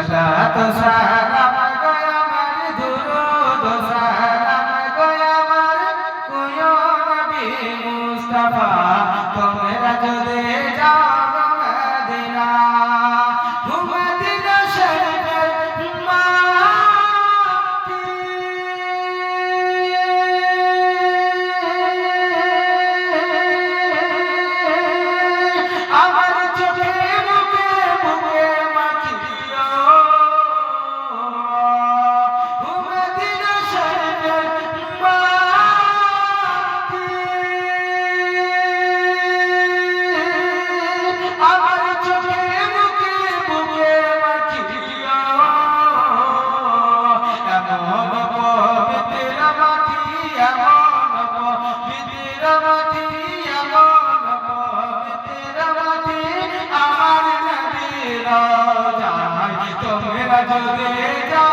সালাত সালাম গো আমার দুরূদ সালাম গো আমার কোয় নবী মুস্তাফা তোমরা যদি যাও মদিনা মদিনা শরীফের মাটি আমার চোখে মুখে মুখে মাখিও মদিনা শরীফের মাটি আমার চোখে মুখে মুখে মাখিও এমন পবিত্র মাটি এমন পবিত্র মাটি এমন পবিত্র মাটি আমার নবীর রওজায় তোমরা যদি যাও